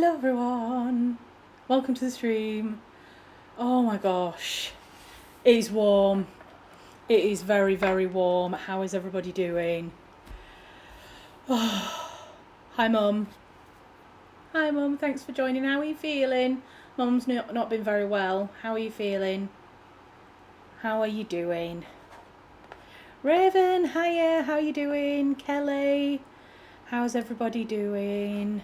Hello everyone, welcome to the stream. Oh my gosh, it is warm. It is very, very warm. How is everybody doing? Oh, hi Mum. Hi Mum, thanks for joining. How are you feeling? Mum's not been very well. How are you feeling? How are you doing? Raven, hiya, how are you doing? Kelly, how's everybody doing?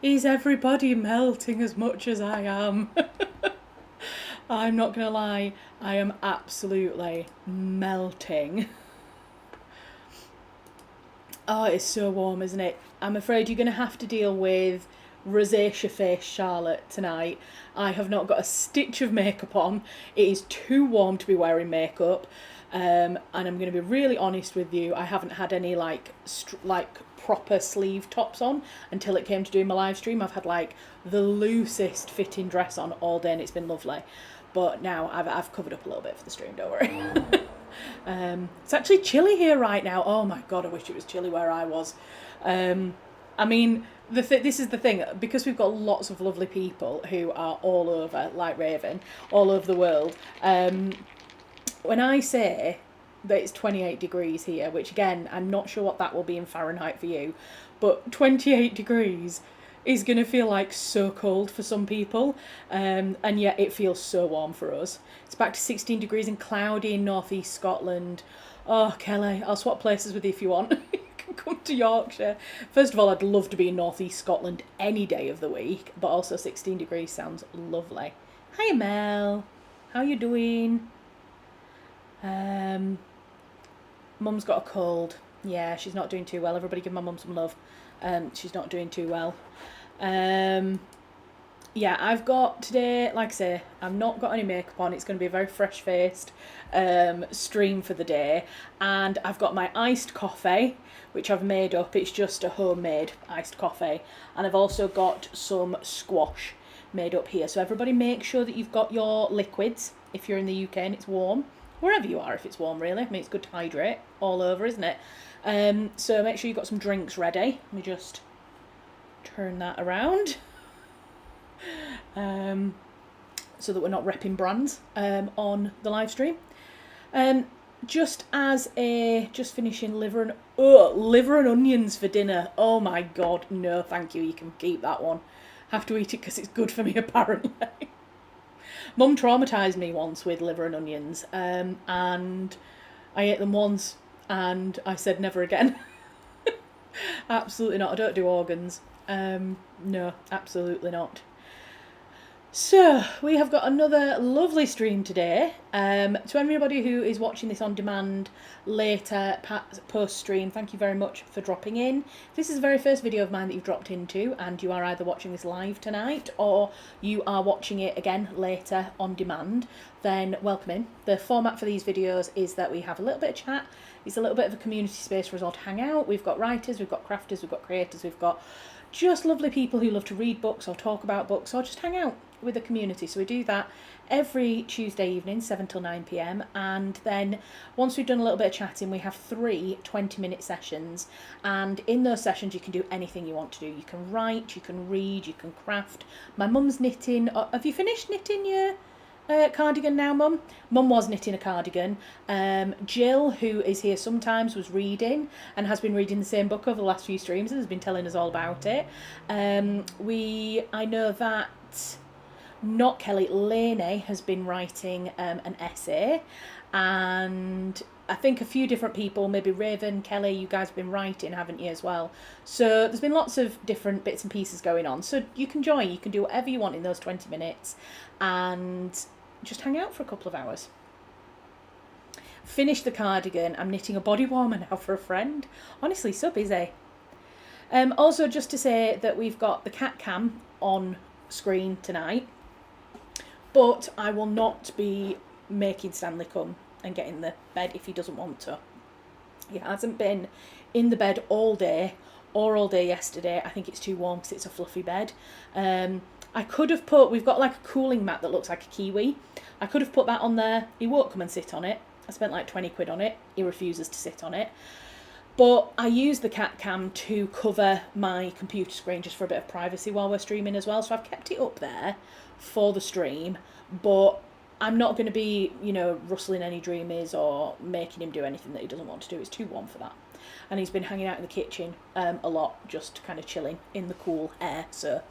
Is everybody melting as much as I am? I'm not gonna lie, I am absolutely melting. Oh, it's so warm, isn't it? I'm afraid you're gonna have to deal with rosacea face Charlotte tonight. I have not got a stitch of makeup on. It is too warm to be wearing makeup. And I'm going to be really honest with you, I haven't had any like proper sleeve tops on until it came to doing my live stream. I've had like the loosest fitting dress on all day and it's been lovely. But now I've covered up a little bit for the stream, don't worry. It's actually chilly here right now. Oh my god, I wish it was chilly where I was. I mean, this is the thing, because we've got lots of lovely people who are all over, like Raven, all over the world. When I say that it's 28 degrees here, which again, I'm not sure what that will be in Fahrenheit for you, but 28 degrees is going to feel like so cold for some people, and yet it feels so warm for us. It's back to 16 degrees and cloudy in northeast Scotland. Oh, Kelly, I'll swap places with you if you want. You can come to Yorkshire. First of all, I'd love to be in northeast Scotland any day of the week, but also 16 degrees sounds lovely. Hi, Mel. How you doing? Mum's got a cold. Yeah, she's not doing too well. Everybody give my mum some love. She's not doing too well. Yeah, I've got today, like I say, I've not got any makeup on. It's going to be a very fresh-faced stream for the day. And I've got my iced coffee, which I've made up. It's just a homemade iced coffee. And I've also got some squash made up here. So everybody make sure that you've got your liquids if you're in the UK and it's warm. Wherever you are, if it's warm, really. I mean, it's good to hydrate all over, isn't it? So make sure you've got some drinks ready. Let me just turn that around. So that we're not repping brands on the live stream. Just finishing liver and onions for dinner. Oh my god, no thank you, you can keep that one. Have to eat it because it's good for me apparently. Mum traumatised me once with liver and onions, and I ate them once and I said never again. Absolutely not. I don't do organs. No, absolutely not. So, we have got another lovely stream today. To anybody who is watching this on demand later, post-stream, thank you very much for dropping in. If this is the very first video of mine that you've dropped into, and you are either watching this live tonight, or you are watching it again later on demand, then welcome in. The format for these videos is that we have a little bit of chat. It's a little bit of a community space for us all to hang out. We've got writers, we've got crafters, we've got creators, we've got just lovely people who love to read books or talk about books or just hang out with the community. So we do that every Tuesday evening, 7 till 9 p.m. And then once we've done a little bit of chatting, we have 3 20-minute sessions. And in those sessions, you can do anything you want to do. You can write, you can read, you can craft. My mum's knitting. Have you finished knitting your cardigan now, Mum? Mum was knitting a cardigan. Jill, who is here sometimes, was reading and has been reading the same book over the last few streams and has been telling us all about it. I know that not Kelly, Lainey has been writing an essay, and I think a few different people, maybe Raven, Kelly, you guys have been writing, haven't you, as well? So there's been lots of different bits and pieces going on. So you can join, you can do whatever you want in those 20 minutes and just hang out for a couple of hours. Finished the cardigan. I'm knitting a body warmer now for a friend. Honestly, so busy. Also, just to say that we've got the cat cam on screen tonight, but I will not be making Stanley come and get in the bed if he doesn't want to. He hasn't been in the bed all day or all day yesterday. I think it's too warm because it's a fluffy bed. I could have we've got like a cooling mat that looks like a kiwi. I could have put that on there. He won't come and sit on it. I spent like 20 quid on it. He refuses to sit on it. But I use the cat cam to cover my computer screen just for a bit of privacy while we're streaming as well. So I've kept it up there for the stream, but I'm not going to be, you know, rustling any dreamies or making him do anything that he doesn't want to do. It's too warm for that. And he's been hanging out in the kitchen a lot, just kind of chilling in the cool air. So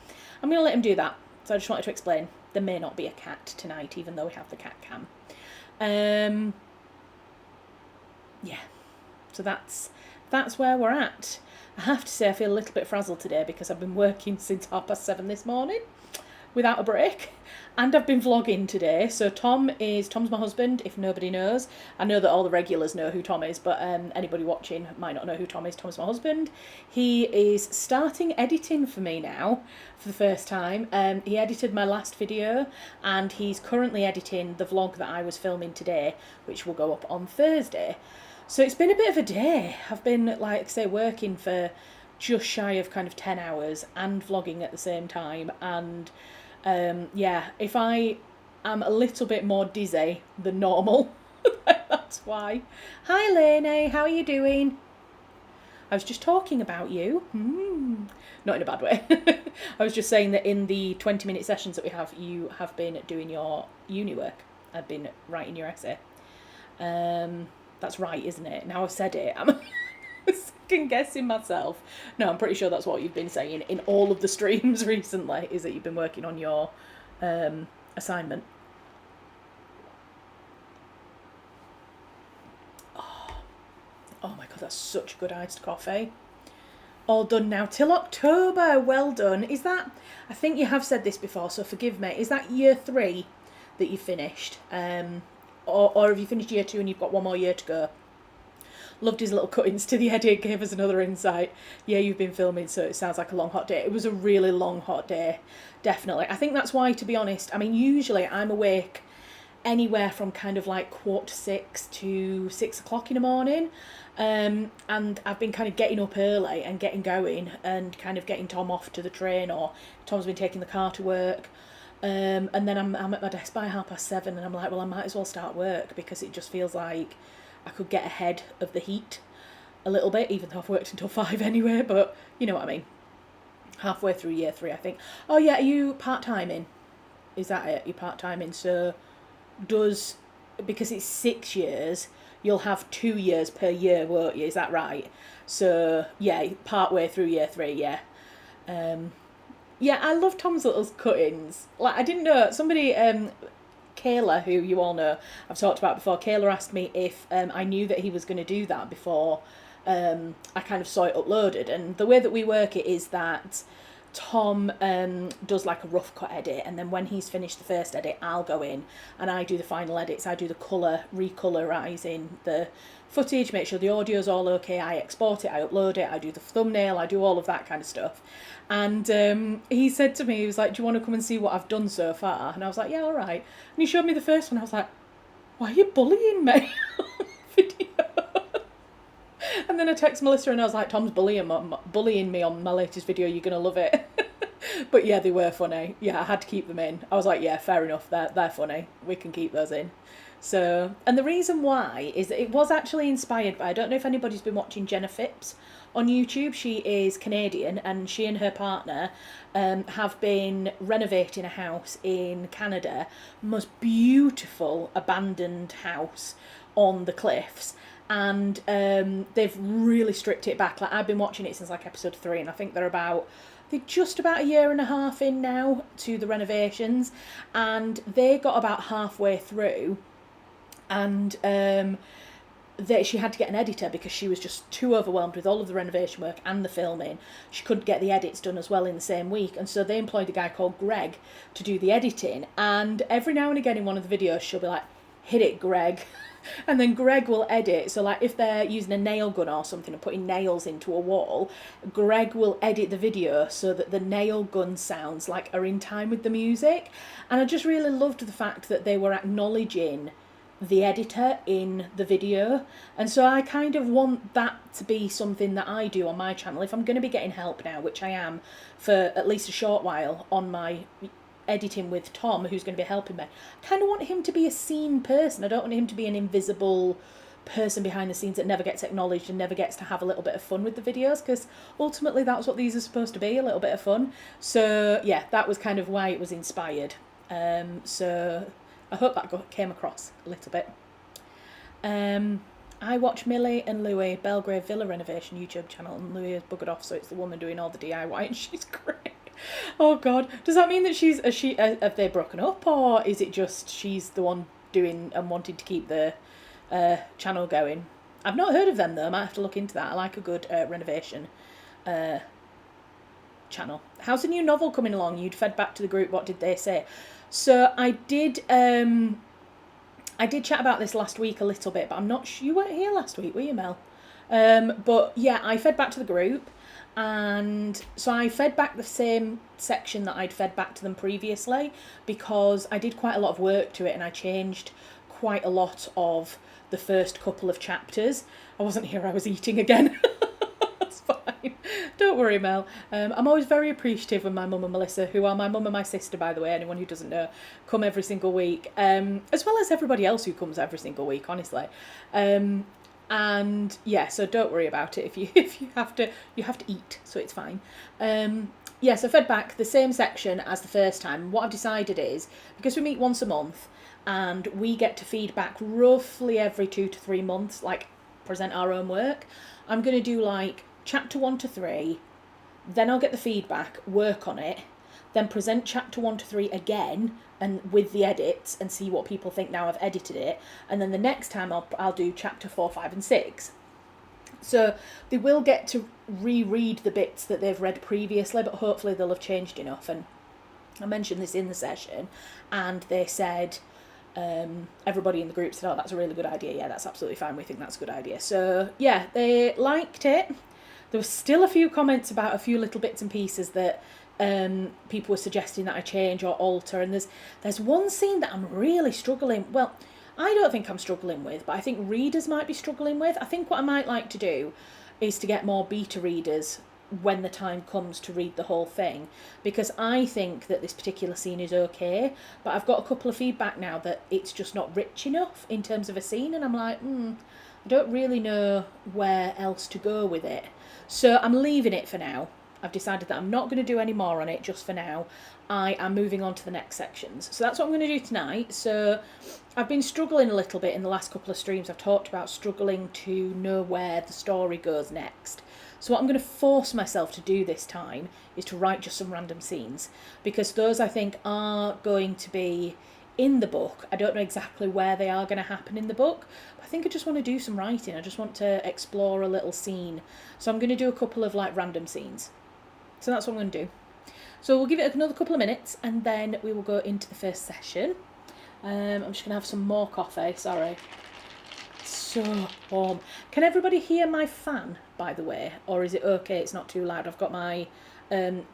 I'm going to let him do that. So I just wanted to explain, there may not be a cat tonight, even though we have the cat cam. Yeah, so that's where we're at. I have to say I feel a little bit frazzled today because I've been working since 7:30 this morning without a break, and I've been vlogging today. So Tom's my husband, if nobody knows. I know that all the regulars know who Tom is, but anybody watching might not know who Tom is. Tom's my husband. He is starting editing for me now for the first time. He edited my last video, and he's currently editing the vlog that I was filming today, which will go up on Thursday. So it's been a bit of a day. I've been, like I say, working for just shy of kind of 10 hours and vlogging at the same time. And yeah, if I am a little bit more dizzy than normal, that's why. Hi Lene, how are you doing? I was just talking about you. Not in a bad way. I was just saying that in the 20-minute sessions that we have, you have been doing your uni work. I've been writing your essay. That's right, isn't it? Now I've said it, I'm second guessing myself. No, I'm pretty sure that's what you've been saying in all of the streams recently, is that you've been working on your assignment. Oh my god, that's such good iced coffee. All done now till October. Well done. Is that, I think you have said this before, so forgive me, is that year 3 that you finished? Or have you finished year 2 and you've got one more year to go? Loved his little cut-ins to the edit, gave us another insight. Yeah, you've been filming, so it sounds like a long, hot day. It was a really long, hot day, definitely. I think that's why, to be honest, I mean, usually I'm awake anywhere from kind of like 5:45 to 6 o'clock in the morning. And I've been kind of getting up early and getting going and kind of getting Tom off to the train, or Tom's been taking the car to work. And then I'm at my desk by 7:30, and I'm like, well, I might as well start work, because it just feels like I could get ahead of the heat a little bit, even though I've worked until 5 anyway, but you know what I mean. Halfway through year 3, I think. Oh yeah, are you part-timing? Is that it? You're part-timing, so because it's 6 years, you'll have 2 years per year, won't you? Is that right? So yeah, part-way through year 3, yeah. Yeah, I love Tom's little cut-ins. Like, I didn't know, somebody, Kayla, who you all know, I've talked about before, Kayla asked me if I knew that he was going to do that before I kind of saw it uploaded. And the way that we work it is that Tom does like a rough cut edit, and then when he's finished the first edit, I'll go in and I do the final edits. I do the recolorizing the footage, make sure the audio's all okay, I export it, I upload it, I do the thumbnail, I do all of that kind of stuff. And he said to me, he was like, do you want to come and see what I've done so far? And I was like, yeah, all right. And he showed me the first one. I was like, why are you bullying me on video? And then I texted Melissa and I was like, Tom's bullying me on my latest video, you're going to love it. But yeah, they were funny. Yeah, I had to keep them in. I was like, yeah, fair enough, they're funny. We can keep those in. So, and the reason why is that it was actually inspired by, I don't know if anybody's been watching Jenna Phipps on YouTube. She is Canadian, and she and her partner have been renovating a house in Canada. Most beautiful abandoned house on the cliffs. And they've really stripped it back. Like, I've been watching it since like episode 3, and I think they're just about a year and a half in now to the renovations, and they got about halfway through, and she had to get an editor because she was just too overwhelmed with all of the renovation work and the filming. She couldn't get the edits done as well in the same week, and so they employed a guy called Greg to do the editing. And every now and again in one of the videos she'll be like, hit it, Greg. And then Greg will edit. So like if they're using a nail gun or something and putting nails into a wall, Greg will edit the video so that the nail gun sounds like are in time with the music. And I just really loved the fact that they were acknowledging the editor in the video. And so I kind of want that to be something that I do on my channel. If I'm going to be getting help now, which I am for at least a short while on my editing with Tom, who's going to be helping me, I kind of want him to be a seen person. I don't want him to be an invisible person behind the scenes that never gets acknowledged and never gets to have a little bit of fun with the videos, because ultimately that's what these are supposed to be, a little bit of fun. So yeah, that was kind of why it was inspired. So I hope that came across a little bit. I watch Millie and Louie Belgrave Villa renovation YouTube channel, and Louie has buggered off, so it's the woman doing all the DIY, and she's great. Oh God, does that mean that have they broken up, or is it just she's the one doing and wanting to keep the channel going? I've not heard of them though. I might have to look into that. I like a good renovation channel. How's the new novel coming along? You'd fed back to the group. What did they say? So I did chat about this last week a little bit, but I'm not sure. You weren't here last week, were you, Mel? But yeah, I fed back to the group, and so I fed back the same section that I'd fed back to them previously, because I did quite a lot of work to it, and I changed quite a lot of the first couple of chapters. I wasn't here, I was eating again. That's fine. Don't worry, Mel. I'm always very appreciative when my mum and Melissa, who are my mum and my sister, by the way, anyone who doesn't know, come every single week, as well as everybody else who comes every single week, honestly. And yeah, so don't worry about it. If you have to eat, so it's fine. Yeah, so fed back the same section as the first time. What I've decided is, because we meet once a month and we get to feed back roughly every 2 to 3 months, like present our own work, I'm going to do like chapter 1 to 3, then I'll get the feedback, work on it, then present chapter 1 to 3 again, and with the edits, and see what people think now I've edited it, and then the next time I'll do chapter 4, 5 and 6. So they will get to reread the bits that they've read previously, but hopefully they'll have changed enough. And I mentioned this in the session, and they said, everybody in the group said, oh, that's a really good idea. Yeah, that's absolutely fine. We think that's a good idea. So yeah, they liked it. There were still a few comments about a few little bits and pieces that people were suggesting that I change or alter. And there's one scene that I'm really struggling. Well, I don't think I'm struggling with, but I think readers might be struggling with. I think what I might like to do is to get more beta readers when the time comes to read the whole thing, because I think that this particular scene is okay, but I've got a couple of feedback now that it's just not rich enough in terms of a scene, and I'm like, I don't really know where else to go with it. So I'm leaving it for now. I've decided that I'm not going to do any more on it just for now. I am moving on to the next sections. So that's what I'm going to do tonight. So I've been struggling a little bit in the last couple of streams. I've talked about struggling to know where the story goes next. So what I'm going to force myself to do this time is to write just some random scenes, because those I think are going to be in the book. I don't know exactly where they are going to happen in the book, but I think I just want to do some writing. I just want to explore a little scene. So I'm going to do a couple of like random scenes. So that's what I'm going to do. So we'll give it another couple of minutes and then we will go into the first session. I'm just going to have some more coffee, sorry. It's so warm. Can everybody hear my fan, by the way? Or is it okay, it's not too loud? I've got my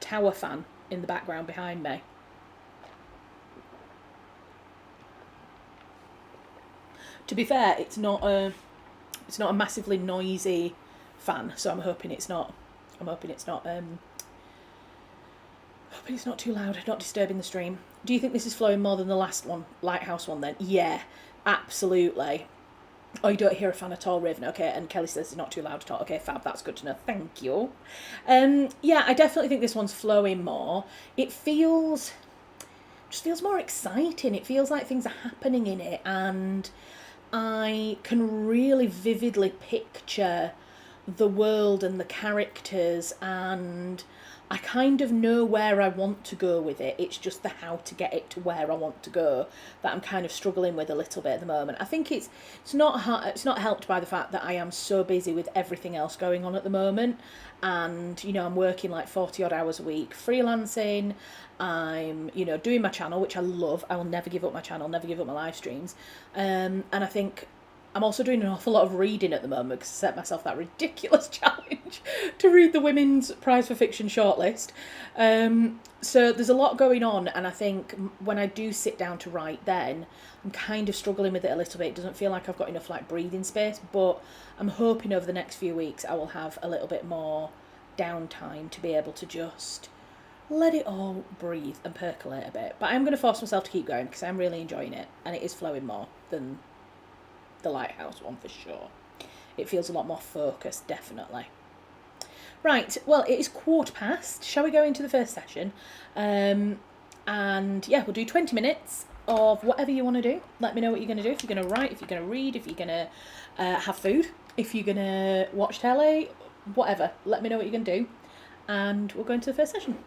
tower fan in the background behind me. To be fair, it's not a massively noisy fan, so I'm hoping it's not too loud, not disturbing the stream. Do you think this is flowing more than the last one, Lighthouse one then? Yeah, absolutely. Oh, you don't hear a fan at all, Raven. Okay, and Kelly says it's not too loud at all. Okay, fab, that's good to know. Thank you. Yeah, I definitely think this one's flowing more. It just feels more exciting. It feels like things are happening in it, and I can really vividly picture the world and the characters, and I kind of know where I want to go with it. It's just the how to get it to where I want to go that I'm kind of struggling with a little bit at the moment. I think it's not helped by the fact that I am so busy with everything else going on at the moment, and you know, I'm working like 40 odd hours a week freelancing. I'm, you know, doing my channel, which I love. I will never give up my channel, never give up my live streams, and I think I'm also doing an awful lot of reading at the moment because I set myself that ridiculous challenge to read the Women's Prize for Fiction shortlist. So there's a lot going on, and I think when I do sit down to write then, I'm kind of struggling with it a little bit. It doesn't feel like I've got enough like breathing space, but I'm hoping over the next few weeks I will have a little bit more downtime to be able to just let it all breathe and percolate a bit. But I'm going to force myself to keep going because I'm really enjoying it, and it is flowing more than the Lighthouse one for sure. It feels a lot more focused, definitely. Right, well, it is 1:15. Shall we go into the first session? And yeah, we'll do 20 minutes of whatever you want to do. Let me know what you're going to do. If you're going to write, if you're going to read, if you're going to have food, if you're going to watch telly, whatever. Let me know what you're going to do. And we'll go into the first session.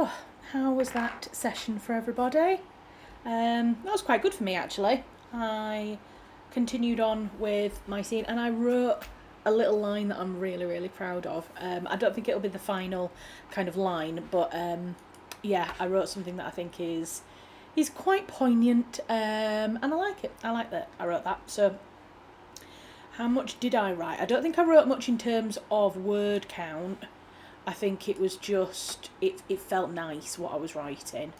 So, how was that session for everybody? That was quite good for me, actually. I continued on with my scene, and I wrote a little line that I'm really, really proud of. I don't think it'll be the final kind of line, but yeah, I wrote something that I think is quite poignant, and I like it. I like that I wrote that. So, how much did I write? I don't think I wrote much in terms of word count. I think it was just, it felt nice what I was writing.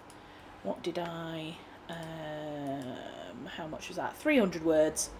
What did I, how much was that? 300 words.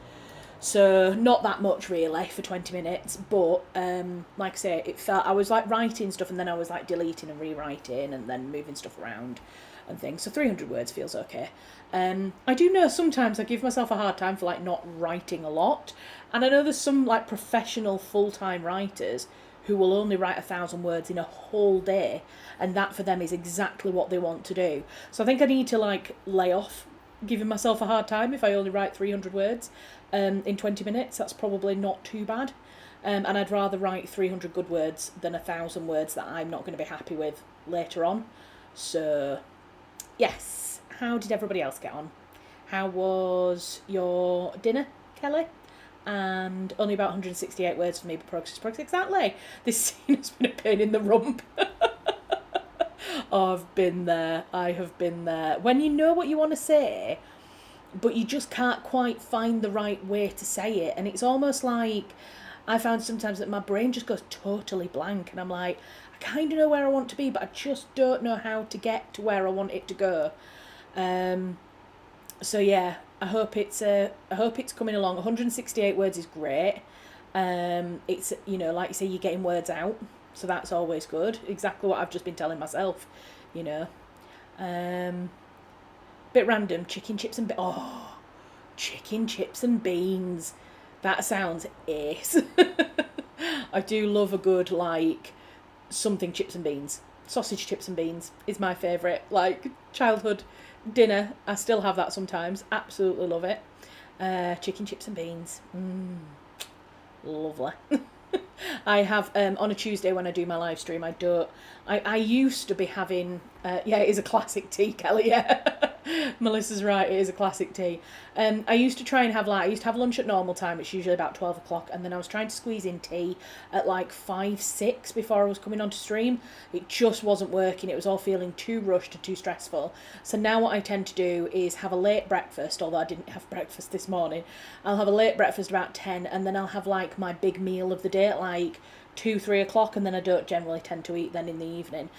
So not that much really for 20 minutes, but like I say, it felt, I was like writing stuff and then I was like deleting and rewriting and then moving stuff around and things. So 300 words feels okay. I do know sometimes I give myself a hard time for like not writing a lot. And I know there's some like professional full-time writers who will only write 1,000 words in a whole day, and that for them is exactly what they want to do. So I think I need to like lay off giving myself a hard time if I only write 300 words in 20 minutes. That's probably not too bad. And I'd rather write 300 good words than 1,000 words that I'm not going to be happy with later on. So, yes. How did everybody else get on? How was your dinner, Kelly? And only about 168 words for me, but progress is progress. Exactly. This scene has been a pain in the rump. Oh, I've been there. I have been there. When you know what you want to say, but you just can't quite find the right way to say it. And it's almost like I found sometimes that my brain just goes totally blank. And I'm like, I kind of know where I want to be, but I just don't know how to get to where I want it to go. So yeah, I hope it's coming along. 168 words is great. It's, you know, like you say, you're getting words out, so that's always good. Exactly what I've just been telling myself, you know. Bit random. Chicken chips and chicken chips and beans. That sounds ace. I do love a good like something chips and beans. Sausage chips and beans is my favourite like childhood dinner. I still have that sometimes. Absolutely love it. Chicken chips and beans. Lovely. I have on a Tuesday when I do my live stream, I used to be having yeah, it is a classic tea, Kelly, yeah. Melissa's right, it is a classic tea. I used to try and have I used to have lunch at normal time, it's usually about 12 o'clock, and then I was trying to squeeze in tea at like 5, 6 before I was coming on to stream. It just wasn't working, it was all feeling too rushed and too stressful. So now what I tend to do is have a late breakfast, although I didn't have breakfast this morning. I'll have a late breakfast about 10, and then I'll have like my big meal of the day at like 2, 3 o'clock, and then I don't generally tend to eat then in the evening.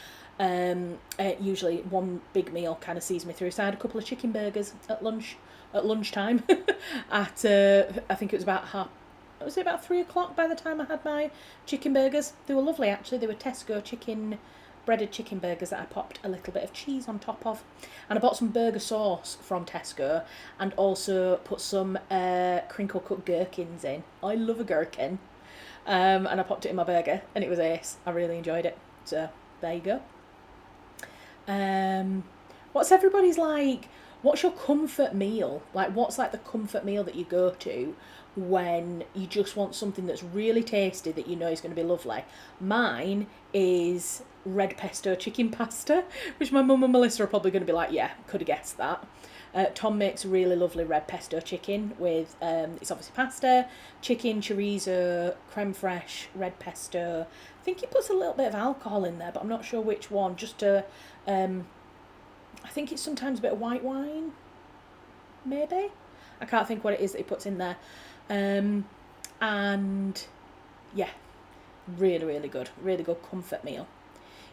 Usually one big meal kind of sees me through. So I had a couple of chicken burgers at lunchtime at I think it was about 3 o'clock by the time I had my chicken burgers. They were lovely actually. They were Tesco breaded chicken burgers that I popped a little bit of cheese on top of, and I bought some burger sauce from Tesco and also put some crinkle cut gherkins in. I love a gherkin. And I popped it in my burger and it was ace. I really enjoyed it. So there you go. What's everybody's like, what's your comfort meal? Like what's like the comfort meal that you go to when you just want something that's really tasty that you know is going to be lovely? Mine is red pesto chicken pasta, which my mum and Melissa are probably going to be like, yeah, could have guessed that. Tom makes really lovely red pesto chicken with, it's obviously pasta, chicken, chorizo, creme fraiche, red pesto. I think he puts a little bit of alcohol in there, but I'm not sure which one, just to, I think it's sometimes a bit of white wine, maybe? I can't think what it is that he puts in there. And, yeah, really, really good comfort meal.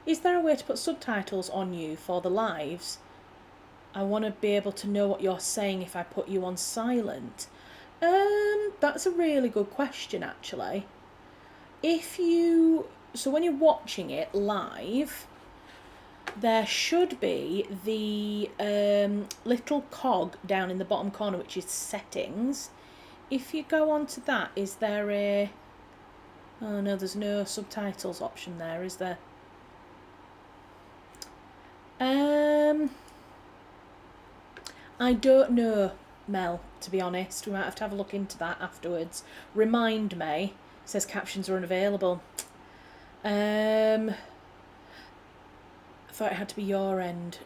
Is there a way to put subtitles on you for the lives? I want to be able to know what you're saying if I put you on silent. That's a really good question, actually. So when you're watching it live, there should be the little cog down in the bottom corner, which is settings. If you go on to that, is there a... Oh no, there's no subtitles option there, is there? I don't know, Mel, to be honest. We might have to have a look into that afterwards. Remind me. It says captions are unavailable. thought it had to be your end.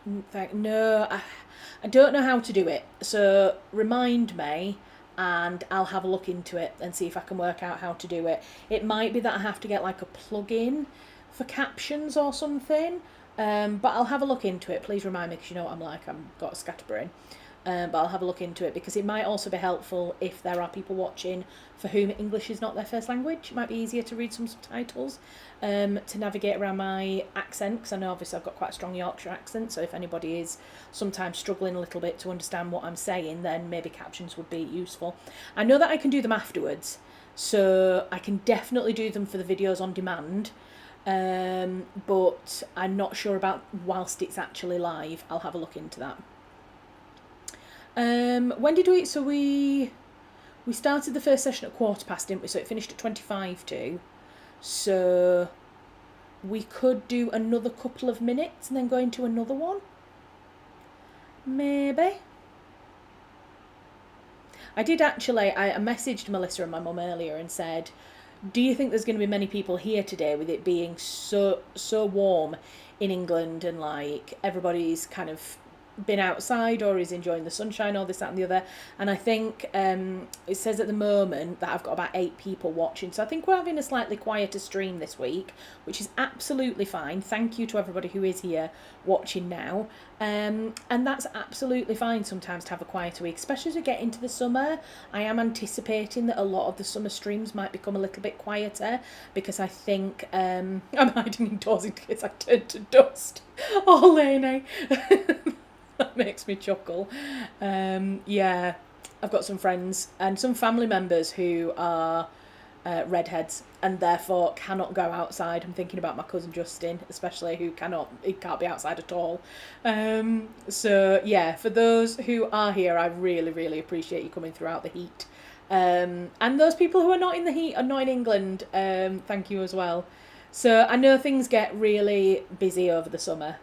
No, I don't know how to do it. So remind me and I'll have a look into it and see if I can work out how to do it. It might be that I have to get like a plug-in for captions or something. But I'll have a look into it. Please remind me, because you know what I'm like, I've got a scatterbrain. But I'll have a look into it, because it might also be helpful if there are people watching for whom English is not their first language. It might be easier to read some subtitles to navigate around my accent, because I know obviously I've got quite a strong Yorkshire accent, so if anybody is sometimes struggling a little bit to understand what I'm saying, then maybe captions would be useful. I know that I can do them afterwards, so I can definitely do them for the videos on demand. But I'm not sure about whilst it's actually live. I'll have a look into that. When did we... So we started the first session at 1:15, didn't we? So it finished at 25 to. So we could do another couple of minutes and then go into another one. Maybe. I did actually... I messaged Melissa and my mum earlier and said, do you think there's going to be many people here today, with it being so warm in England, and like everybody's kind of been outside or is enjoying the sunshine or this, that and the other? And I think it says at the moment that I've got about 8 people watching, so I think we're having a slightly quieter stream this week, which is absolutely fine. Thank you to everybody who is here watching now, and that's absolutely fine sometimes to have a quieter week, especially as we get into the summer. I am anticipating that a lot of the summer streams might become a little bit quieter, because I think I'm hiding indoors in case I turn to dust. Oh, Lene. That makes me chuckle. Yeah, I've got some friends and some family members who are redheads and therefore cannot go outside. I'm thinking about my cousin Justin, especially, who can't be outside at all. So yeah, for those who are here, I really, really appreciate you coming throughout the heat. And those people who are not in the heat, are not in England, thank you as well. So I know things get really busy over the summer,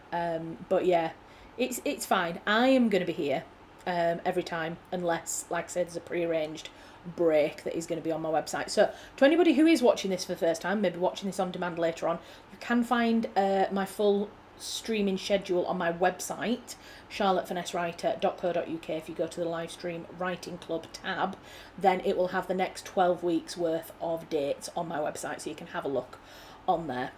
but yeah, it's fine. I am going to be here every time, unless, like I said, there's a pre-arranged break that is going to be on my website. So to anybody who is watching this for the first time, maybe watching this on demand later on, you can find my full streaming schedule on my website, charlottefinessewriter.co.uk. If you go to the Livestream Writing Club tab, then it will have the next 12 weeks worth of dates on my website, so you can have a look on there.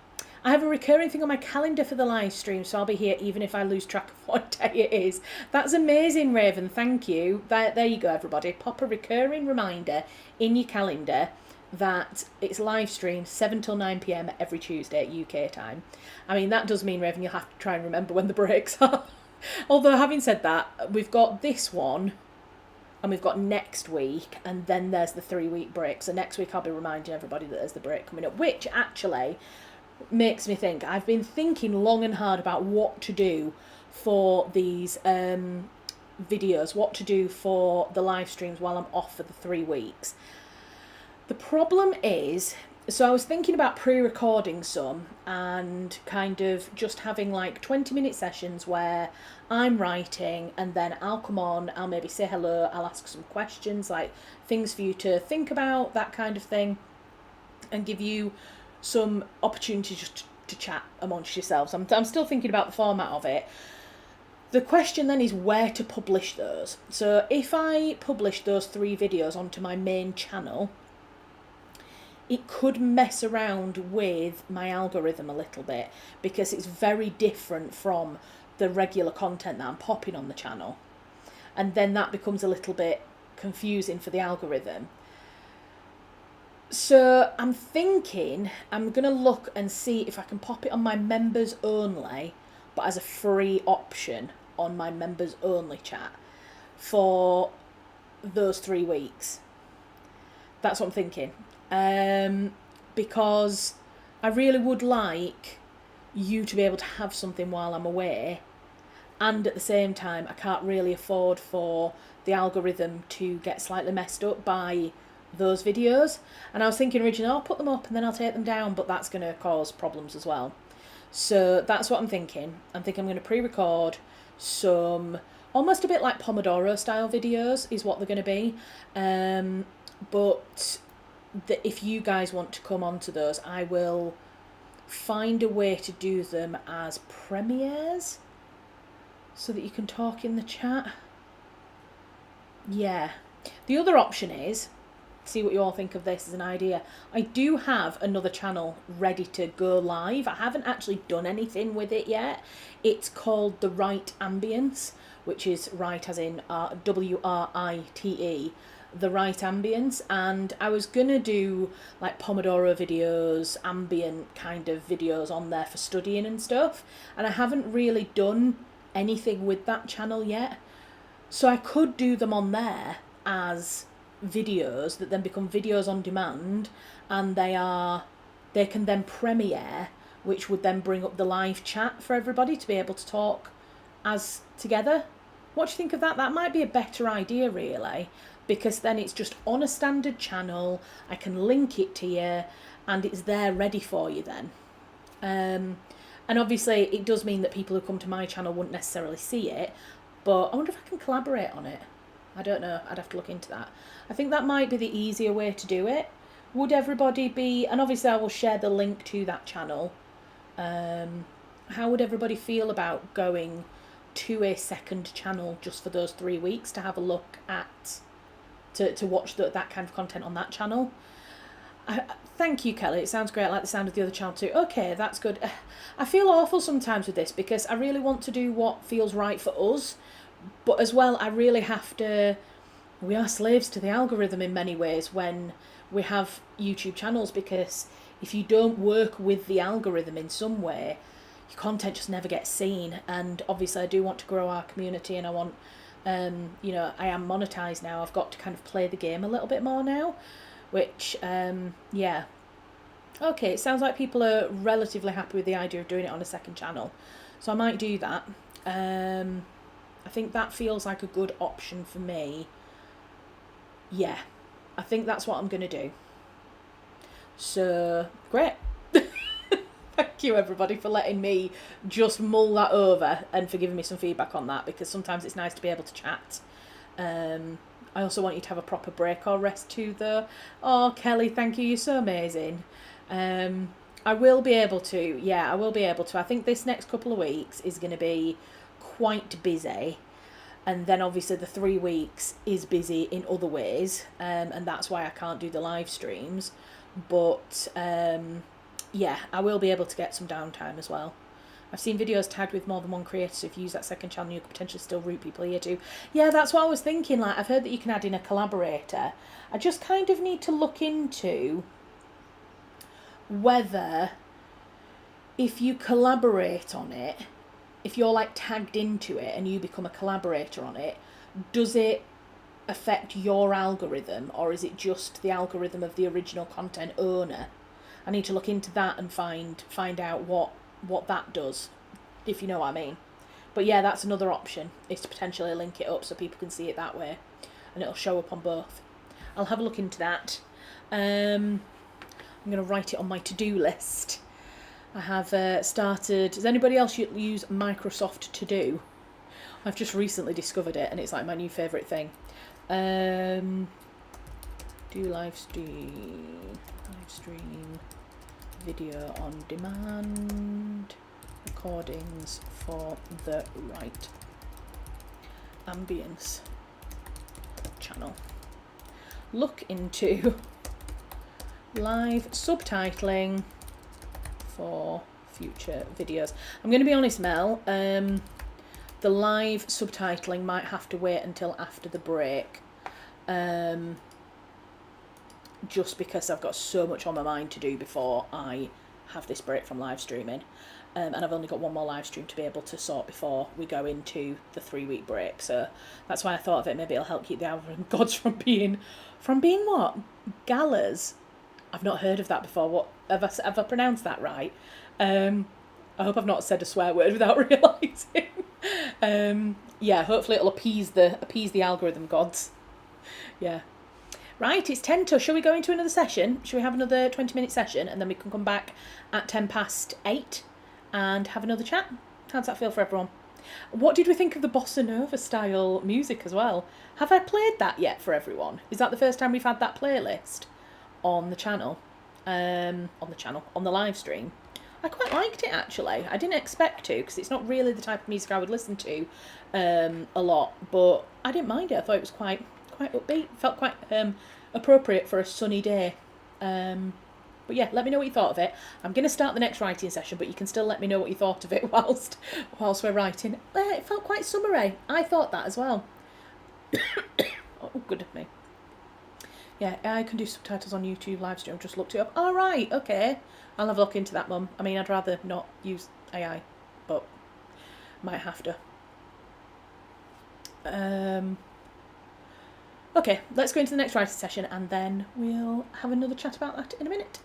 I have a recurring thing on my calendar for the live stream, so I'll be here even if I lose track of what day it is. That's amazing, Raven. Thank you. There you go, everybody. Pop a recurring reminder in your calendar that it's live stream 7 till 9 p.m. every Tuesday at UK time. I mean, that does mean, Raven, you'll have to try and remember when the breaks are. Although, having said that, we've got this one and we've got next week, and then there's the 3-week break. So next week I'll be reminding everybody that there's the break coming up, which actually makes me think. I've been thinking long and hard about what to do for these videos, what to do for the live streams while I'm off for the 3 weeks. The problem is, so I was thinking about pre-recording some and kind of just having like 20-minute sessions where I'm writing, and then I'll come on, I'll maybe say hello, I'll ask some questions, like things for you to think about, that kind of thing, and give you some opportunity just to chat amongst yourselves. I'm still thinking about the format of it. The question then is where to publish those. So if I publish those 3 videos onto my main channel, it could mess around with my algorithm a little bit, because it's very different from the regular content that I'm popping on the channel. And then that becomes a little bit confusing for the algorithm. So I'm thinking I'm going to look and see if I can pop it on my members only, but as a free option on my members only chat for those 3 weeks. That's what I'm thinking. Because I really would like you to be able to have something while I'm away, and at the same time I can't really afford for the algorithm to get slightly messed up by those videos. And I was thinking originally, I'll put them up and then I'll take them down, but that's going to cause problems as well. So that's what I'm thinking. I'm going to pre-record some, almost a bit like Pomodoro style videos is what they're going to be. But if you guys want to come onto those, I will find a way to do them as premieres so that you can talk in the chat. Yeah. The other option is, see what you all think of this as an idea. I do have another channel ready to go live. I haven't actually done anything with it yet. It's called The Right Ambience, which is right as in W-R-I-T-E, The Right Ambience. And I was gonna do like Pomodoro videos, ambient kind of videos on there for studying and stuff. And I haven't really done anything with that channel yet. So I could do them on there as videos that then become videos on demand, and they can then premiere, which would then bring up the live chat for everybody to be able to talk as together. What do you think of that? That might be a better idea, really, because then it's just on a standard channel. I can link it to you and it's there ready for you then. And obviously it does mean that people who come to my channel wouldn't necessarily see it, but I wonder if I can collaborate on it. I don't know, I'd have to look into that. I think that might be the easier way to do it. Would everybody be, and obviously I will share the link to that channel. How would everybody feel about going to a second channel just for those 3 weeks to have a look at, to watch that kind of content on that channel? Thank you, Kelly. It sounds great. I like the sound of the other channel too. Okay, that's good. I feel awful sometimes with this because I really want to do what feels right for us. But as well, I really have to, we are slaves to the algorithm in many ways when we have YouTube channels, because if you don't work with the algorithm in some way, your content just never gets seen. And obviously I do want to grow our community, and I want, you know, I am monetized now. I've got to kind of play the game a little bit more now, which, yeah. Okay, it sounds like people are relatively happy with the idea of doing it on a second channel. So I might do that. I think that feels like a good option for me. Yeah, I think that's what I'm going to do. So, great. Thank you, everybody, for letting me just mull that over and for giving me some feedback on that, because sometimes it's nice to be able to chat. I also want you to have a proper break or rest too, though. Oh, Kelly, thank you. You're so amazing. I will be able to. Yeah, I will be able to. I think this next couple of weeks is going to be quite busy, and then obviously the 3 weeks is busy in other ways, and that's why I can't do the live streams, but yeah, I will be able to get some downtime as well. I've seen videos tagged with more than one creator, so if you use that second channel you could potentially still route people here too. Yeah, that's what I was thinking. Like, I've heard that you can add in a collaborator. I just kind of need to look into whether if you collaborate on it, if you're like tagged into it and you become a collaborator on it, does it affect your algorithm, or is it just the algorithm of the original content owner? I need to look into that and find out what that does, if you know what I mean. But yeah, that's another option, is to potentially link it up so people can see it that way, and it'll show up on both. I'll have a look into that. I'm going to write it on my to-do list. I have started... Does anybody else use Microsoft To Do? I've just recently discovered it, and it's like my new favourite thing. Do live stream video on demand recordings for the Right Ambience channel. Look into live subtitling for future videos. I'm going to be honest, Mel, the live subtitling might have to wait until after the break, just because I've got so much on my mind to do before I have this break from live streaming, and I've only got one more live stream to be able to sort before we go into the 3-week break. So that's why I thought of it. Maybe it'll help keep the algorithm gods from being what? Galas? I've not heard of that before. What have I pronounced that right? I hope I've not said a swear word without realising. Yeah, hopefully it'll appease the algorithm gods. Yeah. Right, it's 10 to. Shall we go into another session? Shall we have another 20-minute session, and then we can come back at 8:10 and have another chat? How does that feel for everyone? What did we think of the bossa nova style music as well? Have I played that yet for everyone? Is that the first time we've had that playlist on the channel? On the live stream? I quite liked it actually. I didn't expect to because it's not really the type of music I would listen to a lot, but I didn't mind it. I thought it was quite upbeat. Felt quite appropriate for a sunny day. But yeah, let me know what you thought of it. I'm going to start the next writing session, but you can still let me know what you thought of it whilst we're writing. It felt quite summery. I thought that as well. Oh, good of me. Yeah, I can do subtitles on YouTube Livestream. Just looked it up. All right, okay. I'll have a look into that, Mum. I mean, I'd rather not use AI, but might have to. Okay, let's go into the next writing session and then we'll have another chat about that in a minute.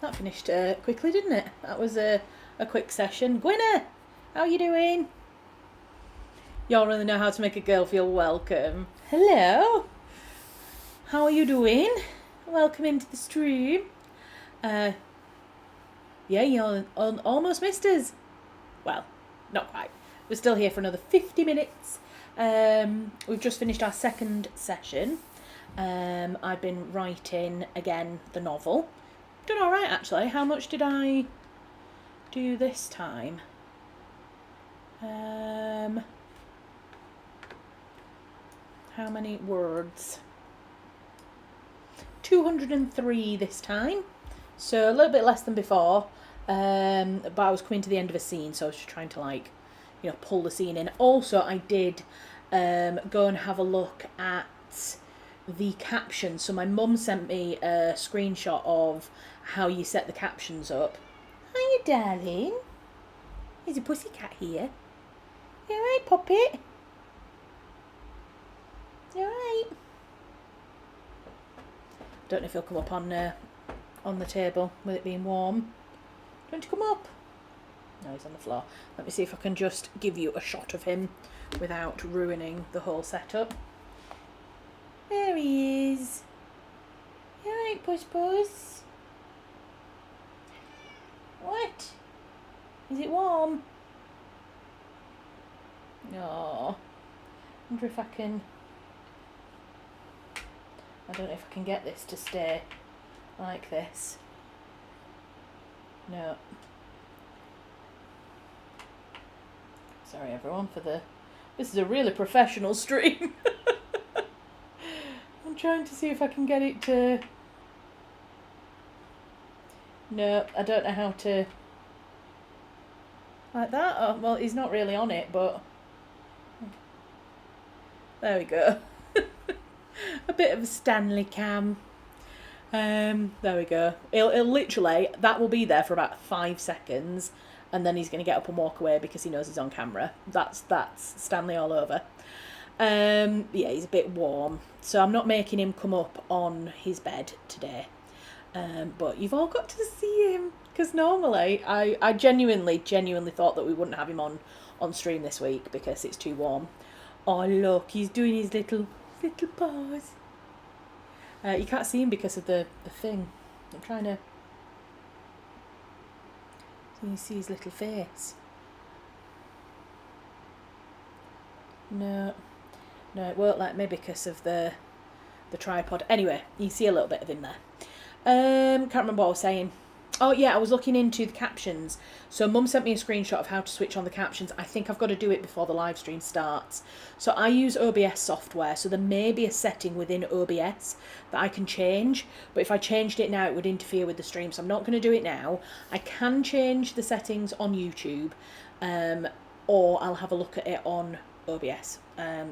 That finished quickly, didn't it? That was a quick session. Gwynna, how are you doing? Y'all really know how to make a girl feel welcome. Hello. How are you doing? Welcome into the stream. Yeah, you almost missed us. Well, not quite. We're still here for another 50 minutes. We've just finished our second session. I've been writing, again, the novel. Done all right, actually. How much did I do this time? How many words? 203 this time. So a little bit less than before. But I was coming to the end of a scene, so I was just trying to, like, you know, pull the scene in. Also, I did go and have a look at the captions. So my mum sent me a screenshot of how you set the captions up. Hiya, darling. There's a pussycat here. You alright, Poppet? You alright? Don't know if he'll come up on the table with it being warm. Don't you come up? No, he's on the floor. Let me see if I can just give you a shot of him without ruining the whole setup. There he is. You alright, Puss Puss? What? Is it warm? No. Wonder if I can... I don't know if I can get this to stay like this. No. Sorry everyone for the... This is a really professional stream. I'm trying to see if I can get it to... No, I don't know how to... Like that? Oh, well, he's not really on it, but... There we go. A bit of a Stanley cam. There we go. It'll literally... That will be there for about 5 seconds, and then he's going to get up and walk away because he knows he's on camera. That's Stanley all over. Yeah, he's a bit warm. So I'm not making him come up on his bed today. But you've all got to see him. Because normally, I genuinely thought that we wouldn't have him on stream this week because it's too warm. Oh, look, he's doing his little paws. You can't see him because of the thing. I'm trying to... So you see his little face. No, it won't let me because of the tripod. Anyway, you see a little bit of him there. Can't remember what I was saying. Oh yeah, I was looking into the captions. So Mum sent me a screenshot of how to switch on the captions. I think I've got to do it before the live stream starts. So I use OBS software, so there may be a setting within OBS that I can change. But if I changed it now, it would interfere with the stream. So I'm not going to do it now. I can change the settings on YouTube, or I'll have a look at it on OBS.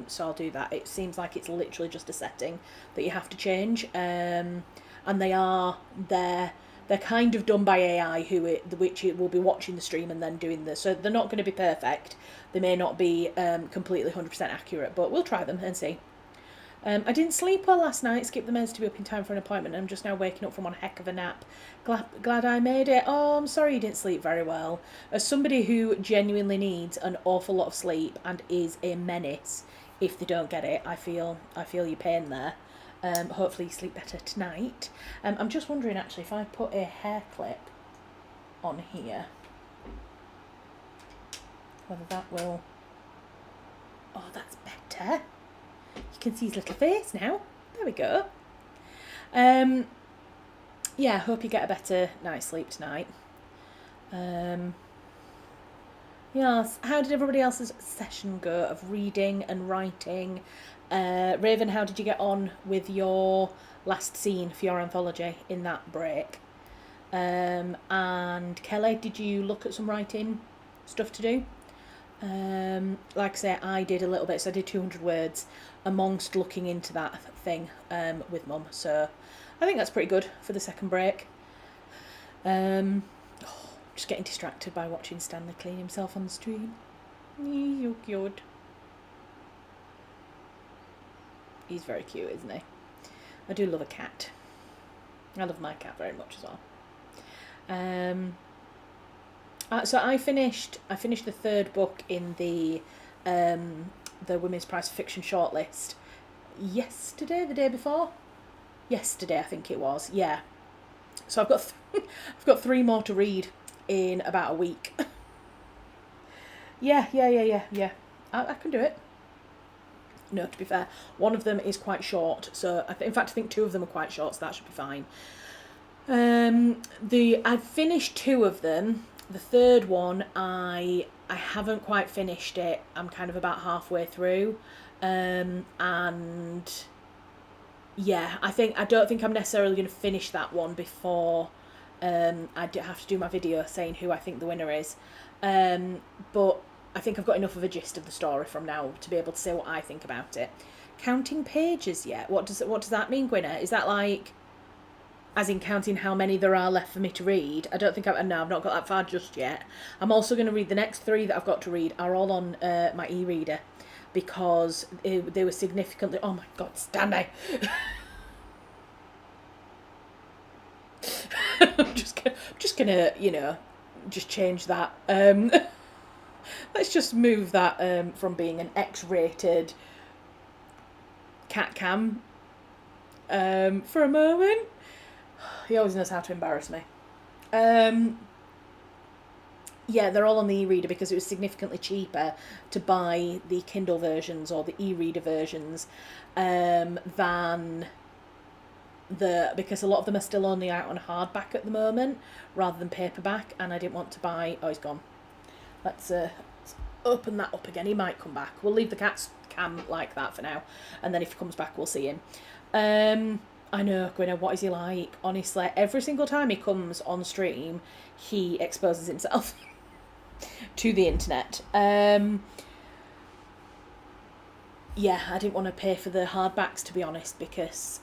So I'll do that. It seems like it's literally just a setting that you have to change. And they are there. They're kind of done by AI, which will be watching the stream and then doing this. So they're not going to be perfect. They may not be completely 100% accurate, but we'll try them and see. I didn't sleep well last night. Skipped the meds to be up in time for an appointment. And I'm just now waking up from one heck of a nap. Glad I made it. Oh, I'm sorry you didn't sleep very well. As somebody who genuinely needs an awful lot of sleep and is a menace if they don't get it, I feel your pain there. Hopefully you sleep better tonight. I'm just wondering actually if I put a hair clip on here, whether that will... Oh, that's better. You can see his little face now. There we go. Yeah, I hope you get a better night's sleep tonight. Yes, how did everybody else's session go of reading and writing? Raven, how did you get on with your last scene for your anthology in that break? And Kelly, did you look at some writing stuff to do? Like I say, I did a little bit, so I did 200 words amongst looking into that thing with Mum. So I think that's pretty good for the second break. Just getting distracted by watching Stanley clean himself on the stream. You're cute. He's very cute, isn't he? I do love a cat. I love my cat very much as well. So I finished the third book in the Women's Prize for Fiction shortlist yesterday, the day before. Yesterday, I think it was. Yeah. So I've got 3 more to read in about a week. Yeah. I can do it. No, to be fair, one of them is quite short. So in fact, I think 2 of them are quite short, so that should be fine. I've finished 2 of them. The third one, I haven't quite finished it. I'm kind of about halfway through, and yeah, I don't think I'm necessarily going to finish that one before I have to do my video saying who I think the winner is. But I think I've got enough of a gist of the story from now to be able to say what I think about it. Counting pages yet? What does that mean, Gwyneth? Is that like, as in counting how many there are left for me to read? I don't think I've not got that far just yet. I'm also going to read the next 3 that I've got to read are all on my e-reader, because they were significantly... Oh my God, Stanley! I'm just gonna, just change that. Let's just move that from being an X-rated cat cam for a moment. He always knows how to embarrass me. Yeah, they're all on the e-reader because it was significantly cheaper to buy the Kindle versions or the e-reader versions because a lot of them are still only out on hardback at the moment rather than paperback, and I didn't want to buy... Oh, he's gone. Let's open that up again. He might come back. We'll leave the cat's cam like that for now, and then if he comes back, we'll see him. I know, Gwyneth, what is he like? Honestly, every single time he comes on stream, he exposes himself to the internet. Yeah, I didn't want to pay for the hardbacks, to be honest, because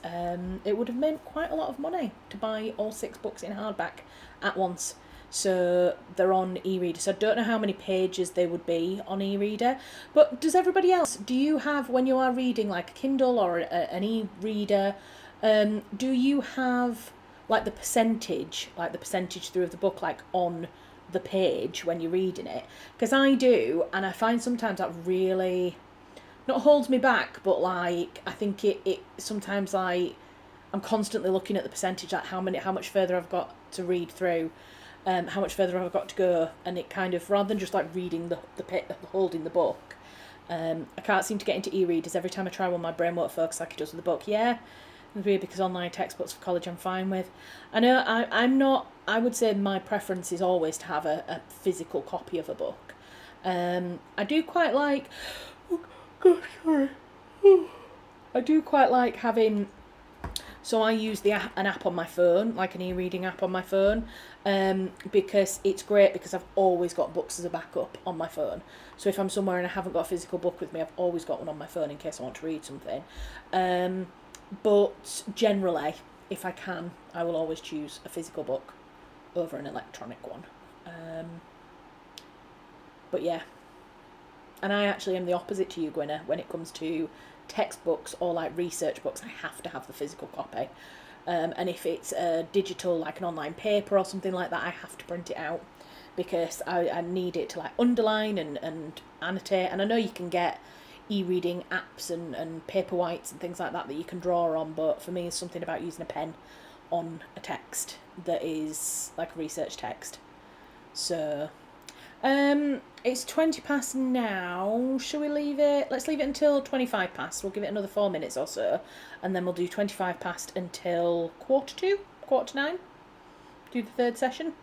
it would have meant quite a lot of money to buy all 6 books in hardback at once. So they're on e-reader. So I don't know how many pages they would be on e-reader. But does everybody else, do you have, when you are reading like a Kindle or an e-reader, do you have like the percentage through of the book like on the page when you're reading it? Because I do, and I find sometimes that really... not holds me back, but like I think it sometimes, like, I'm constantly looking at the percentage, like how much further I've got to read through, how much further I've got to go, and it kind of, rather than just like reading the holding the book, I can't seem to get into e-readers. Every time I try one, my brain won't focus like it does with the book. Yeah, it's weird because online textbooks for college I'm fine with. I know I'm not. I would say my preference is always to have a physical copy of a book. I do quite like. Gosh, sorry. I do quite like having... So I use an app on my phone, like an e-reading app on my phone, because it's great because I've always got books as a backup on my phone. So if I'm somewhere and I haven't got a physical book with me, I've always got one on my phone in case I want to read something. But generally, if I can, I will always choose a physical book over an electronic one. But yeah. And I actually am the opposite to you, Gwyneth, when it comes to textbooks or like research books. I have to have the physical copy. And if it's digital, like an online paper or something like that, I have to print it out because I need it to like underline and annotate. And I know you can get e-reading apps and Paperwhites and things like that you can draw on, but for me, it's something about using a pen on a text that is like a research text. So... it's 20 past now. Shall we leave it? Let's leave it until 25 past. We'll give it another 4 minutes or so, and then we'll do 25 past until 9:15. Do the 3rd session.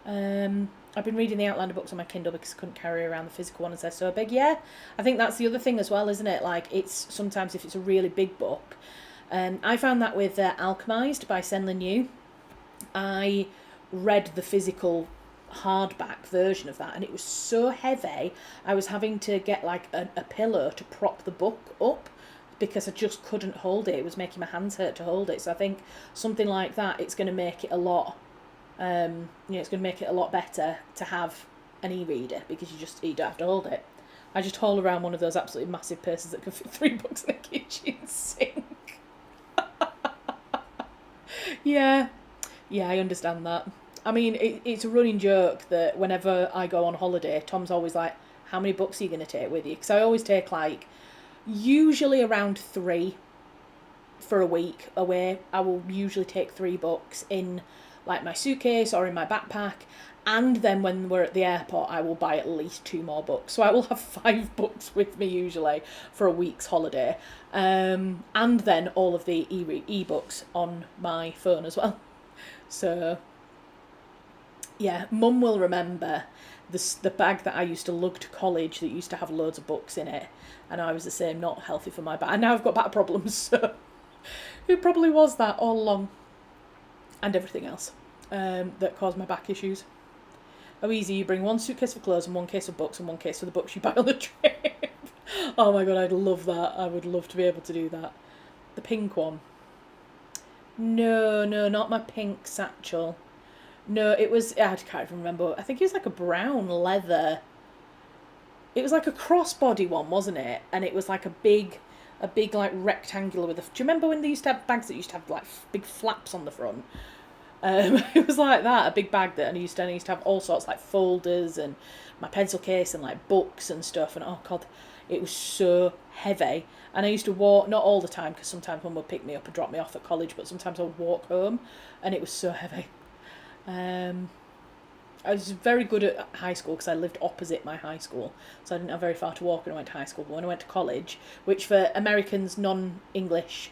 I've been reading the Outlander books on my Kindle because I couldn't carry around the physical one as they're so big. Yeah, I think that's the other thing as well, isn't it? Like, it's sometimes if it's a really big book. I found that with Alchemized by Senlin Yu. I read the physical hardback version of that and it was so heavy I was having to get like a pillow to prop the book up because I just couldn't hold it. It was making my hands hurt to hold it. So I think something like that, it's going to make it a lot it's going to make it a lot better to have an e-reader because you don't have to hold it. I just haul around one of those absolutely massive purses that can fit 3 books in a kitchen sink. Yeah, I understand that. I mean, it's a running joke that whenever I go on holiday, Tom's always like, how many books are you going to take with you? Because I always take like, usually around 3 for a week away. I will usually take 3 books in like my suitcase or in my backpack. And then when we're at the airport, I will buy at least 2 more books. So I will have 5 books with me usually for a week's holiday. And then all of the e-books on my phone as well. So, yeah, Mum will remember the bag that I used to lug to college that used to have loads of books in it. And I was the same, not healthy for my back. And now I've got back problems, so it probably was that all along. And everything else that caused my back issues. Oh, easy, you bring 1 suitcase for clothes and 1 case of books and 1 case for the books you buy on the trip. Oh my god, I'd love that. I would love to be able to do that. The pink one. No, not my pink satchel. No, it was, I can't even remember. I think it was like a brown leather. It was like a crossbody one, wasn't it? And it was like a big like rectangular with a, do you remember when they used to have bags that used to have like big flaps on the front? It was like that, a big bag that, and I used to have all sorts like folders and my pencil case and like books and stuff, and oh god, it was so heavy. And I used to walk, not all the time, because sometimes Mum would pick me up and drop me off at college, but sometimes I would walk home, and it was so heavy. I was very good at high school because I lived opposite my high school, so I didn't have very far to walk when I went to high school. But when I went to college, which for Americans non-English,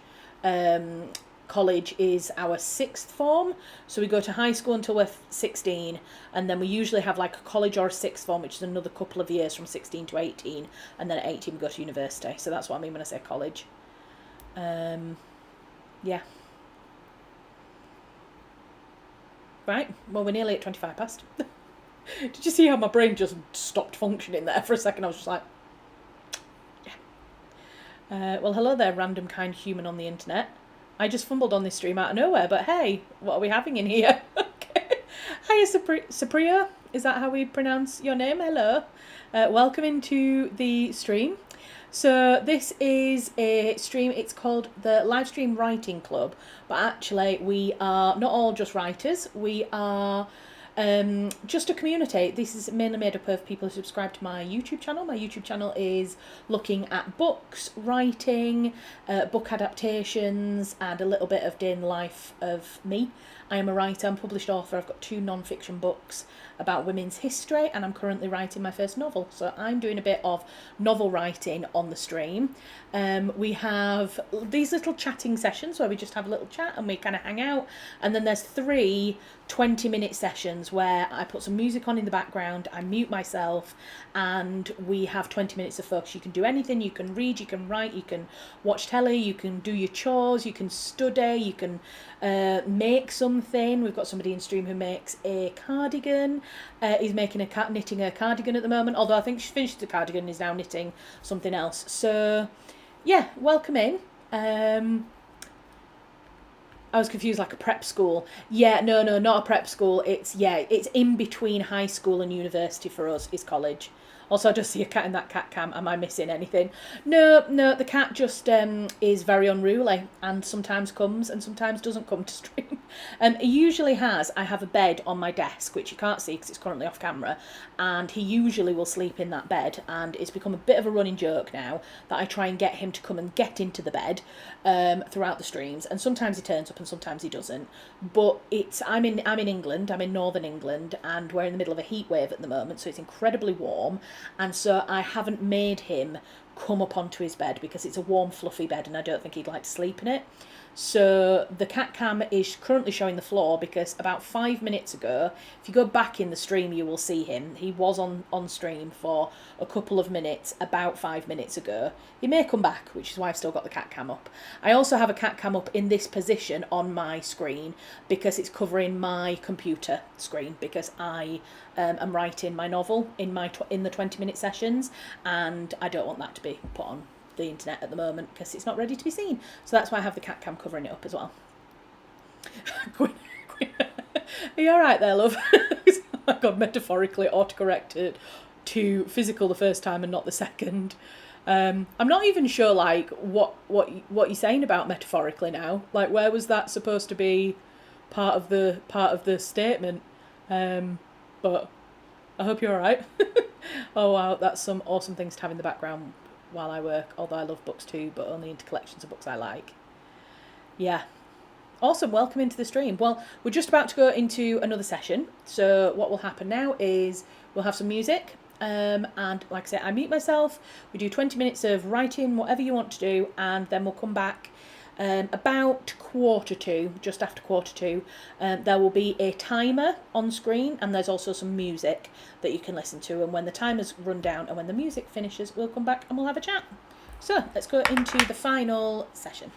college is our 6th form, so we go to high school until we're 16, and then we usually have like a college or a 6th form, which is another couple of years from 16 to 18, and then at 18 we go to university. So that's what I mean when I say college. Yeah. Right, well, we're nearly at 25 past. Did you see how my brain just stopped functioning there for a second? I was just like, yeah. Well, hello there, random kind human on the internet. I just fumbled on this stream out of nowhere, but hey, what are we having in here? Okay. Hiya, Sapria. Is that how we pronounce your name? Hello. Welcome into the stream. So this is a stream, it's called the Livestream Writing Club, but actually we are not all just writers, we are just a community. This is mainly made up of people who subscribe to my YouTube channel. My YouTube channel is looking at books, writing, book adaptations, and a little bit of day in the life of me. I am a writer, I'm a published author. I've got 2 non-fiction books about women's history, and I'm currently writing my first novel. So I'm doing a bit of novel writing on the stream. We have these little chatting sessions where we just have a little chat and we kind of hang out. And then there's 3 20-minute sessions where I put some music on in the background, I mute myself, and we have 20 minutes of focus. You can do anything, you can read, you can write, you can watch telly, you can do your chores, you can study, you can make something. We've got somebody in stream who makes a cardigan. He's making knitting a cardigan at the moment, although I think she's finished the cardigan and is now knitting something else. So yeah, welcome in. I was confused, like a prep school. Yeah, no, not a prep school. It's in between high school and university for us is college. Also, I just see a cat in that cat cam. Am I missing anything? No, the cat just is very unruly and sometimes comes and sometimes doesn't come to stream. He usually has, I have a bed on my desk, which you can't see because it's currently off camera, and he usually will sleep in that bed, and it's become a bit of a running joke now that I try and get him to come and get into the bed throughout the streams, and sometimes he turns up and sometimes he doesn't. But I'm in England, I'm in northern England, and we're in the middle of a heat wave at the moment, so it's incredibly warm. And so I haven't made him come up onto his bed because it's a warm, fluffy bed and I don't think he'd like to sleep in it. So the cat cam is currently showing the floor because about 5 minutes ago, if you go back in the stream, you will see him. He was on stream for a couple of minutes about 5 minutes ago. He may come back, which is why I've still got the cat cam up. I also have a cat cam up in this position on my screen because it's covering my computer screen because I am writing my novel in the 20-minute sessions, and I don't want that to be put on the internet at the moment because it's not ready to be seen. So that's why I have the cat cam covering it up as well. Are you alright there, love? I got metaphorically autocorrected to physical the first time and not the second. I'm not even sure like what you're saying about metaphorically now. Like, where was that supposed to be part of the statement? But I hope you're alright. Oh wow, that's some awesome things to have in the background while I work, although I love books too, but only into collections of books I like. Yeah. Awesome, welcome into the stream. Well, we're just about to go into another session. So what will happen now is we'll have some music. And like I said, I mute myself. We do 20 minutes of writing, whatever you want to do, and then we'll come back about 1:45, just after 1:45. There will be a timer on screen, and there's also some music that you can listen to. And when the timer's run down and when the music finishes, we'll come back and we'll have a chat. So let's go into the final session.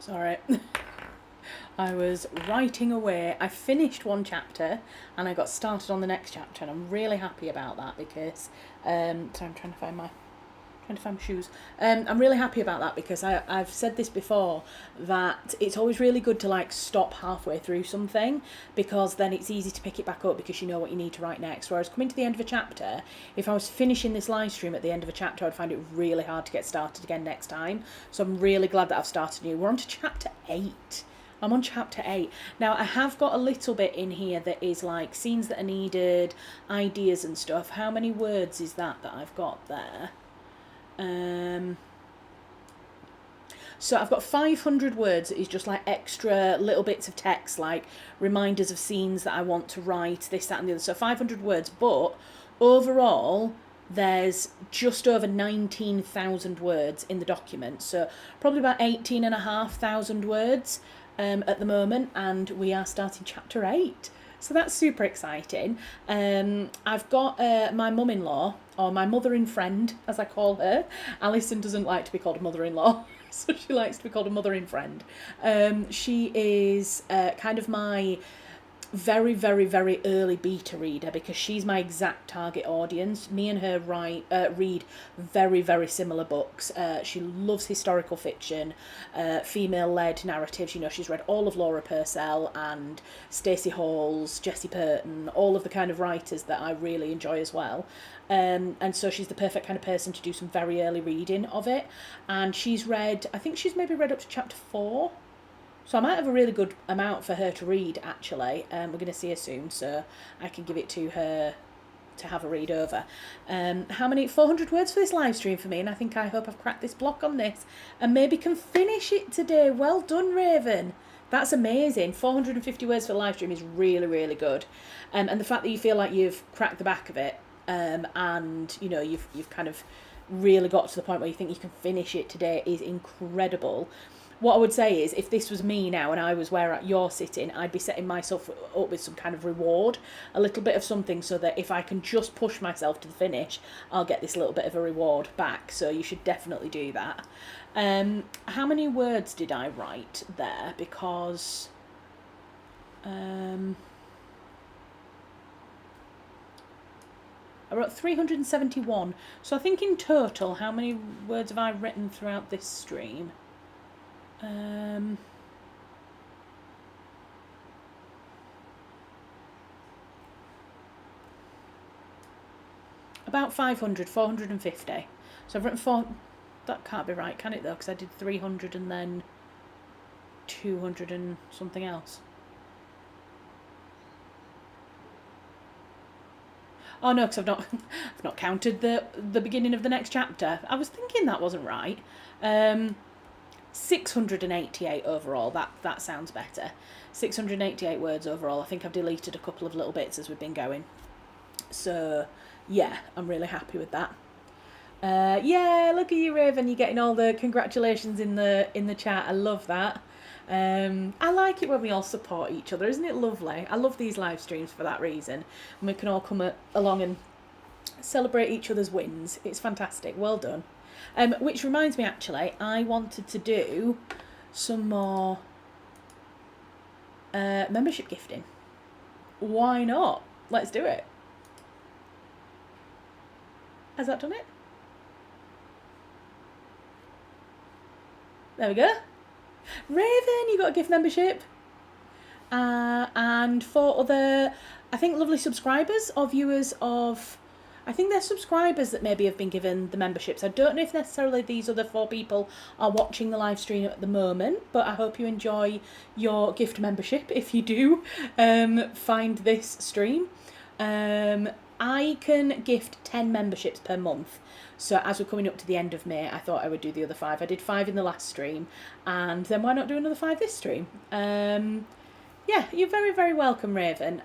Sorry. I was writing away. I finished one chapter and I got started on the next chapter, and I'm really happy about that because so I'm trying to find my shoes. I'm really happy about that because I've said this before, that it's always really good to like stop halfway through something, because then it's easy to pick it back up because you know what you need to write next. Whereas coming to the end of a chapter, if I was finishing this live stream at the end of a chapter, I'd find it really hard to get started again next time. So I'm really glad that I've started new. We're on to chapter 8. I'm on chapter 8. Now, I have got a little bit in here that is like scenes that are needed, ideas and stuff. How many words is that I've got there? So I've got 500 words that is just like extra little bits of text, like reminders of scenes that I want to write, this, that and the other. So 500 words, but overall there's just over 19,000 words in the document. So probably about 18,500 words at the moment, and we are starting chapter 8. So that's super exciting. I've got my mum-in-law, or my mothering-friend, as I call her. Alison doesn't like to be called a mother-in-law, so she likes to be called a mothering-friend. She is kind of my very, very, very early beta reader, because she's my exact target audience. Me and her read very, very similar books. She loves historical fiction, female-led narratives. You know, she's read all of Laura Purcell and Stacey Hall's, Jessie Burton, all of the kind of writers that I really enjoy as well. And so she's the perfect kind of person to do some very early reading of it. And she's read, I think she's maybe read up to chapter 4. So I might have a really good amount for her to read, actually. We're going to see her soon, so I can give it to her to have a read over. How many? 400 words for this live stream for me, and I hope I've cracked this block on this and maybe can finish it today. Well done, Raven. That's amazing. 450 words for the live stream is really, really good. And the fact that you feel like you've cracked the back of it, and you know you've kind of really got to the point where you think you can finish it today is incredible. What I would say is, if this was me now and I was where you're sitting, I'd be setting myself up with some kind of reward, a little bit of something, so that if I can just push myself to the finish, I'll get this little bit of a reward back. So you should definitely do that. How many words did I write there? Because I wrote 371. So I think in total, how many words have I written throughout this stream? About 500, 450. So I've written 4. That can't be right, can it though? Because I did 300 and then 200 and something else. Oh no, because I've not counted the beginning of the next chapter. I was thinking that wasn't right. 688 overall. That sounds better. 688 words overall. I think I've deleted a couple of little bits as we've been going. So yeah, I'm really happy with that. Yeah, look at you, Raven. You're getting all the congratulations in the chat. I love that. I like it when we all support each other. Isn't it lovely? I love these live streams for that reason. And we can all come along and celebrate each other's wins. It's fantastic. Well done. Which reminds me, actually, I wanted to do some more membership gifting. Why not? Let's do it. Has that done it? There we go. Raven, you got a gift membership. And 4 other, I think, lovely subscribers or viewers of... I think they're subscribers that maybe have been given the memberships. I don't know if necessarily these other 4 people are watching the live stream at the moment, but I hope you enjoy your gift membership if you do find this stream. I can gift 10 memberships per month. So as we're coming up to the end of May, I thought I would do the other 5. I did 5 in the last stream, and then why not do another 5 this stream? Yeah, you're very, very welcome, Raven.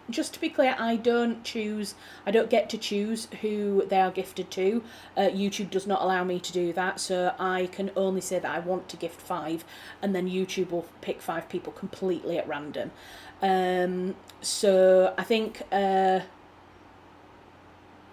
Just to be clear, I don't get to choose who they are gifted to. YouTube does not allow me to do that, so I can only say that I want to gift 5, and then YouTube will pick 5 people completely at random. So I think,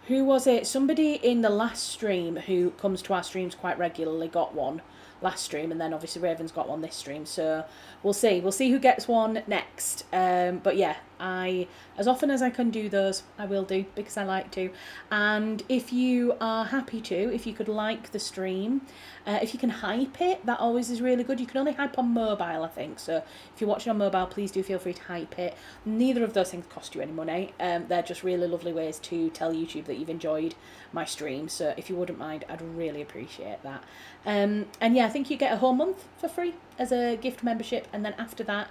who was it? Somebody in the last stream who comes to our streams quite regularly got one last stream, and then obviously Raven's got one this stream, so we'll see who gets one next. But yeah, I, as often as I can do those, I will do, because I like to. And if you are happy to, if you could like the stream, if you can hype it, that always is really good. You can only hype on mobile, I think, so if you're watching on mobile, please do feel free to hype it. Neither of those things cost you any money. They're just really lovely ways to tell YouTube that you've enjoyed my stream, so if you wouldn't mind, I'd really appreciate that. And yeah, I think you get a whole month for free as a gift membership, and then after that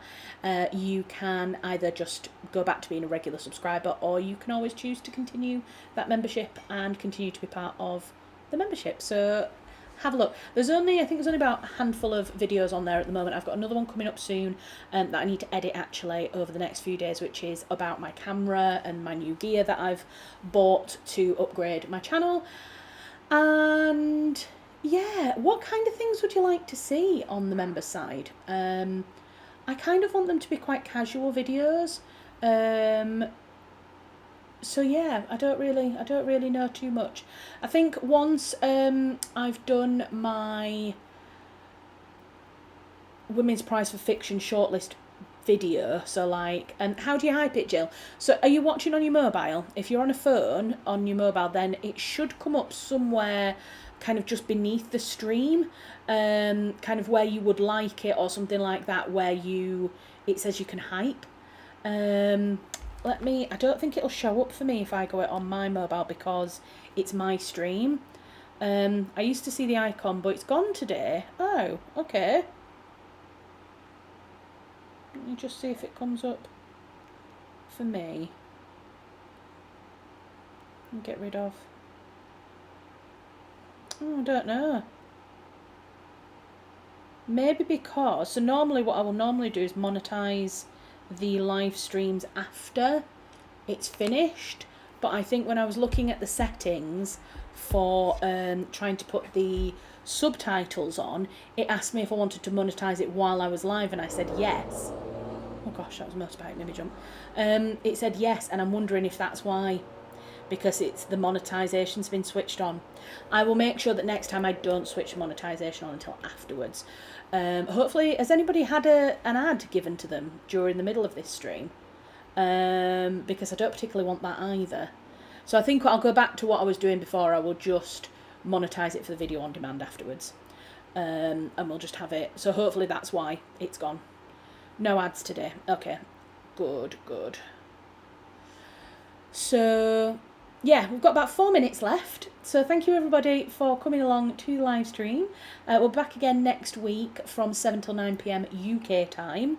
you can either just go back to being a regular subscriber, or you can always choose to continue that membership and continue to be part of the membership. So have a look. I think there's only about a handful of videos on there at the moment. I've got another one coming up soon that I need to edit actually over the next few days, which is about my camera and my new gear that I've bought to upgrade my channel. And yeah, what kind of things would you like to see on the member side? I kind of want them to be quite casual videos. So yeah, I don't really know too much. I think once I've done my Women's Prize for Fiction shortlist video, so like, and how do you hype it, Jill? So are you watching on your mobile? If you're on a phone on your mobile, then it should come up somewhere kind of just beneath the stream, kind of where you would like it, or something like that, where it says you can hype. I don't think it'll show up for me if I go it on my mobile, because it's my stream. I used to see the icon, but it's gone today. Oh, okay. Let me just see if it comes up for me. And get rid of. Oh, I don't know. Maybe because, so normally what I will normally do is monetize the live streams after it's finished, but I think when I was looking at the settings for trying to put the subtitles on, it asked me if I wanted to monetize it while I was live, and I said yes. Oh gosh, that was a motorbike, made me jump. It said yes, and I'm wondering if that's why, because it's the monetization's been switched on. I will make sure that next time I don't switch monetization on until afterwards. Hopefully, has anybody had an ad given to them during the middle of this stream? Because I don't particularly want that either. So I think I'll go back to what I was doing before. I will just monetize it for the video on demand afterwards. And we'll just have it. So hopefully that's why it's gone. No ads today. Okay, good. So yeah, we've got about 4 minutes left. So thank you everybody for coming along to the live stream. We're back again next week from 7 till 9 PM UK time.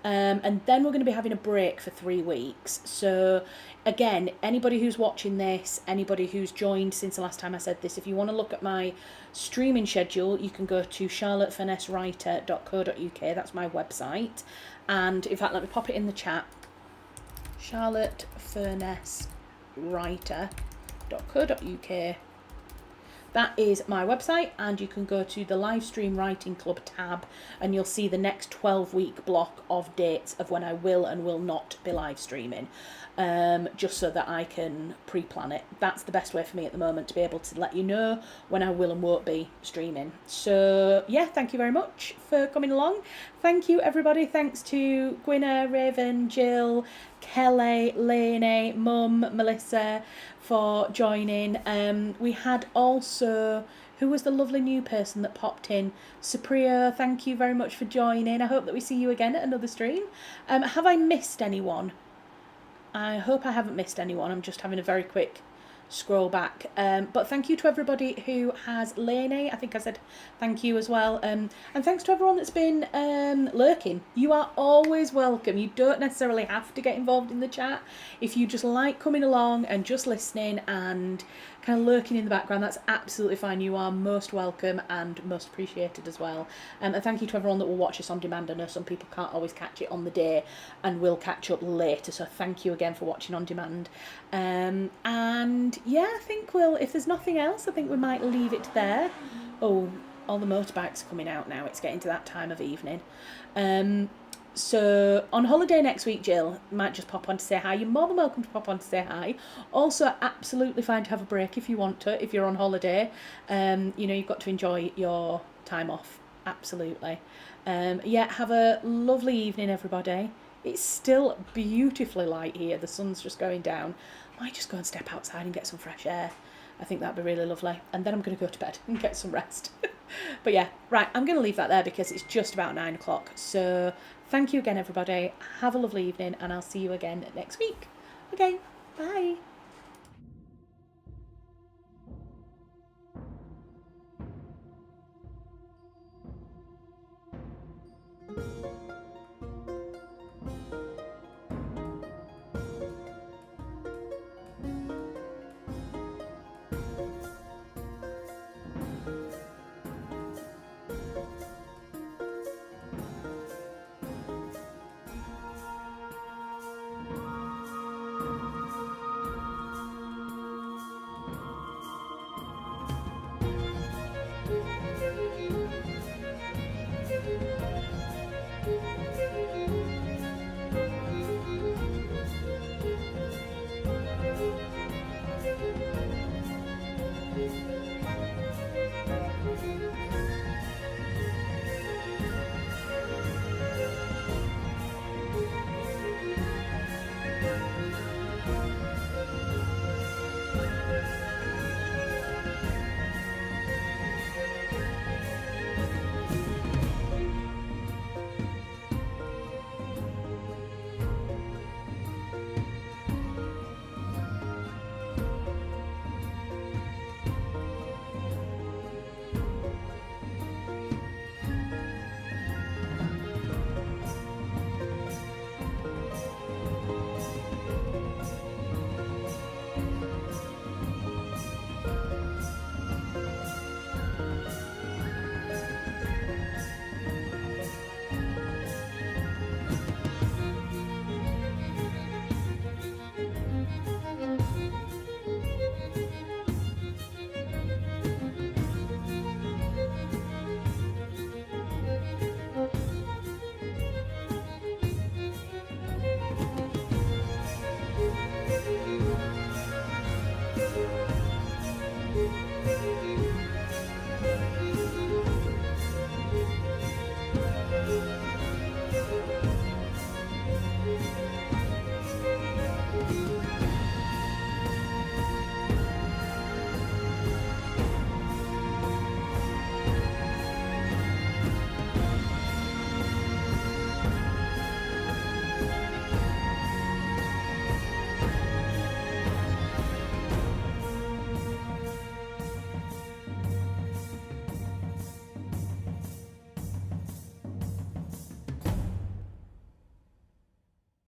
And then we're going to be having a break for 3 weeks. So again, anybody who's watching this, anybody who's joined since the last time I said this, if you want to look at my streaming schedule, you can go to charlottefurnesswriter.co.uk. That's my website. And in fact, let me pop it in the chat. charlottefurnesswriter.co.uk. That is my website, and you can go to the Livestream Writing Club tab, and you'll see the next 12-week block of dates of when I will and will not be live streaming, just so that I can pre-plan it. That's the best way for me at the moment, to be able to let you know when I will and won't be streaming. So yeah, thank you very much for coming along. Thank you everybody. Thanks to Gwynna, Raven, Jill, Kelly, Lainey, Mum, Melissa for joining. We had also, who was the lovely new person that popped in? Supriya, thank you very much for joining. I hope that we see you again at another stream. Have I missed anyone? I hope I haven't missed anyone. I'm just having a very quick scroll back. But thank you to everybody who has Lainey. I think I said thank you as well. And thanks to everyone that's been lurking. You are always welcome. You don't necessarily have to get involved in the chat. If you just like coming along and just listening and kind of lurking in the background, that's absolutely fine. You are most welcome and most appreciated as well. And thank you to everyone that will watch us on demand. I know some people can't always catch it on the day and will catch up later, so thank you again for watching on demand. And yeah, I think if there's nothing else, I think we might leave it there. Oh, all the motorbikes are coming out now. It's getting to that time of evening. So on holiday next week, Jill, might just pop on to say hi. You're more than welcome to pop on to say hi. Also, absolutely fine to have a break if you want to, if you're on holiday. You know, you've got to enjoy your time off. absolutely. Yeah, have a lovely evening, everybody. It's still beautifully light here. The sun's just going down. I might just go and step outside and get some fresh air. I think that'd be really lovely. And then I'm going to go to bed and get some rest. But yeah, right, I'm going to leave that there because it's just about 9 o'clock. So thank you again, everybody. Have a lovely evening, and I'll see you again next week. Okay, bye.